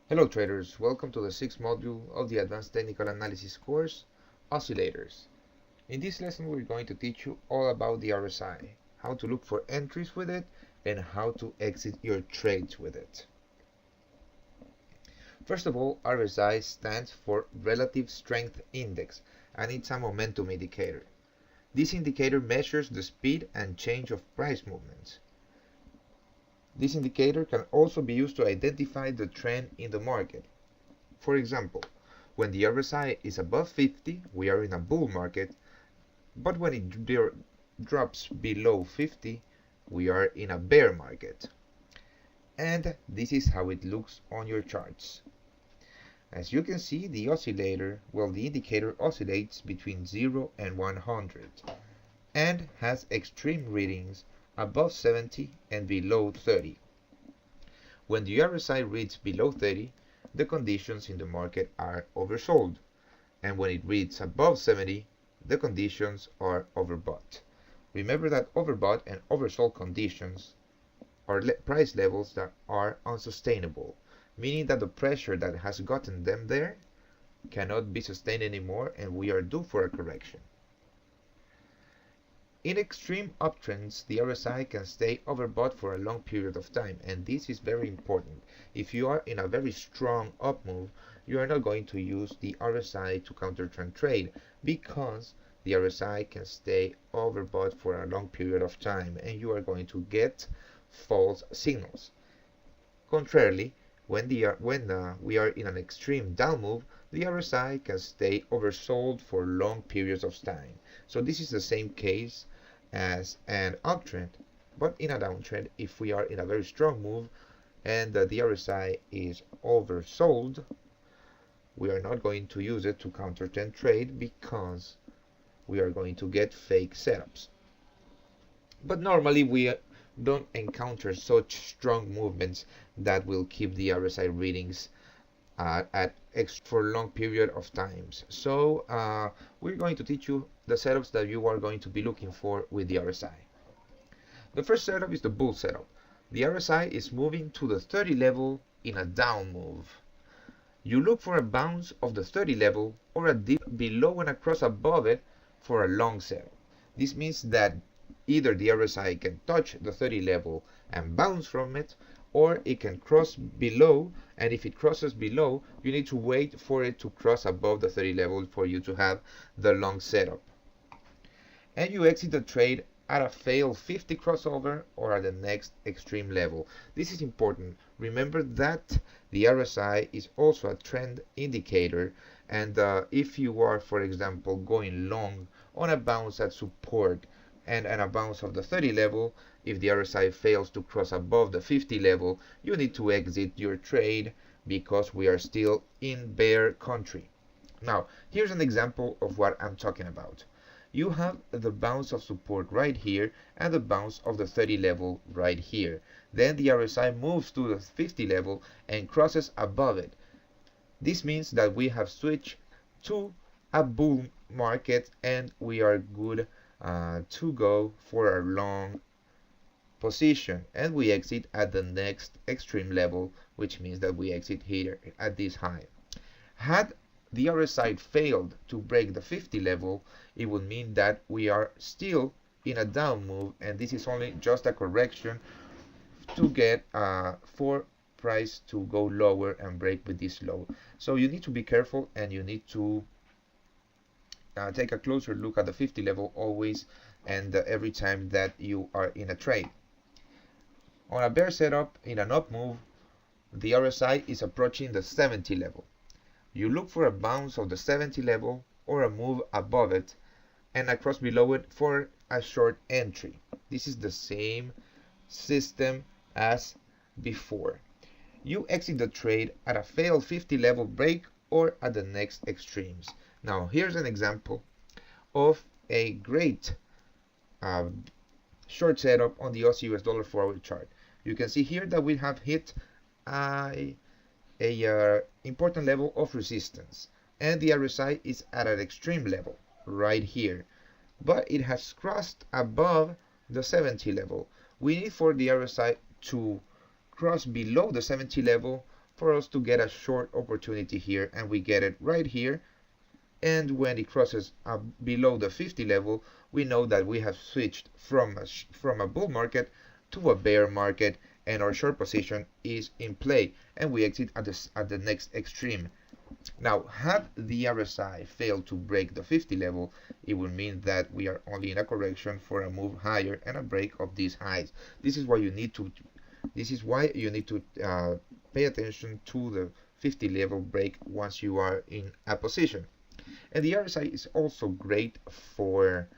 Hello traders, welcome to the sixth module of the Advanced Technical Analysis course, Oscillators. In this lesson we're going to teach you all about the RSI, how to look for entries with it, and how to exit your trades with it. First of all, RSI stands for Relative Strength Index, and it's a momentum indicator. This indicator measures the speed and change of price movements. This indicator can also be used to identify the trend in the market. For example, when the RSI is above 50, we are in a bull market, but when it drops below 50, we are in a bear market. And this is how it looks on your charts. As you can see, the indicator oscillates between 0 and 100 and has extreme readings above 70 and below 30. When the RSI reads below 30, the conditions in the market are oversold, and when it reads above 70, the conditions are overbought. Remember that overbought and oversold conditions are price levels that are unsustainable, meaning that the pressure that has gotten them there cannot be sustained anymore and we are due for a correction. In extreme uptrends, the RSI can stay overbought for a long period of time, and this is very important. If you are in a very strong up move, you are not going to use the RSI to counter trend trade because the RSI can stay overbought for a long period of time and you are going to get false signals. Contrarily, when we are in an extreme down move, the RSI can stay oversold for long periods of time. So this is the same case as an uptrend, but in a downtrend, if we are in a very strong move and the RSI is oversold, we are not going to use it to counter trend trade because we are going to get fake setups. But normally we don't encounter such strong movements that will keep the RSI readings for a long period of times. So we're going to teach you the setups that you are going to be looking for with the RSI. The first setup is the bull setup. The RSI is moving to the 30 level in a down move. You look for a bounce of the 30 level or a dip below and a cross above it for a long setup. This means that either the RSI can touch the 30 level and bounce from it, or it can cross below, and if it crosses below, you need to wait for it to cross above the 30 level for you to have the long setup. And you exit the trade at a failed 50 crossover or at the next extreme level. This is important. Remember that the RSI is also a trend indicator, and if you are, for example, going long on a bounce at support and a bounce of the 30 level, if the RSI fails to cross above the 50 level, you need to exit your trade because we are still in bear country. Now, here's an example of what I'm talking about. You have the bounce of support right here and the bounce of the 30 level right here. Then the RSI moves to the 50 level and crosses above it. This means that we have switched to a bull market and we are good to go for a long position, and we exit at the next extreme level, which means that we exit here at this high. Had the RSI failed to break the 50 level, it would mean that we are still in a down move, and this is only just a correction to get for price to go lower and break with this low. So you need to be careful and you need to take a closer look at the 50 level always and every time that you are in a trade. On a bear setup in an up move, the RSI is approaching the 70 level. You look for a bounce of the 70 level or a move above it and a cross below it for a short entry. This is the same system as before. You exit the trade at a failed 50 level break or at the next extremes. Now here's an example of a great short setup on the Aussie US dollar 4-hour chart. You can see here that we have hit a important level of resistance, and the RSI is at an extreme level right here, but it has crossed above the 70 level. We need for the RSI to cross below the 70 level for us to get a short opportunity here, and we get it right here. And when it crosses below the 50 level, we know that we have switched from a bull market to a bear market, and our short position is in play, and we exit at the next extreme. Now, had the RSI failed to break the 50 level, it would mean that we are only in a correction for a move higher and a break of these highs. This is why you need to pay attention to the 50 level break once you are in a position. And the RSI is also great for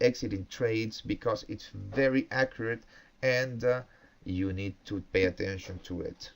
exiting trades because it's very accurate, and you need to pay attention to it.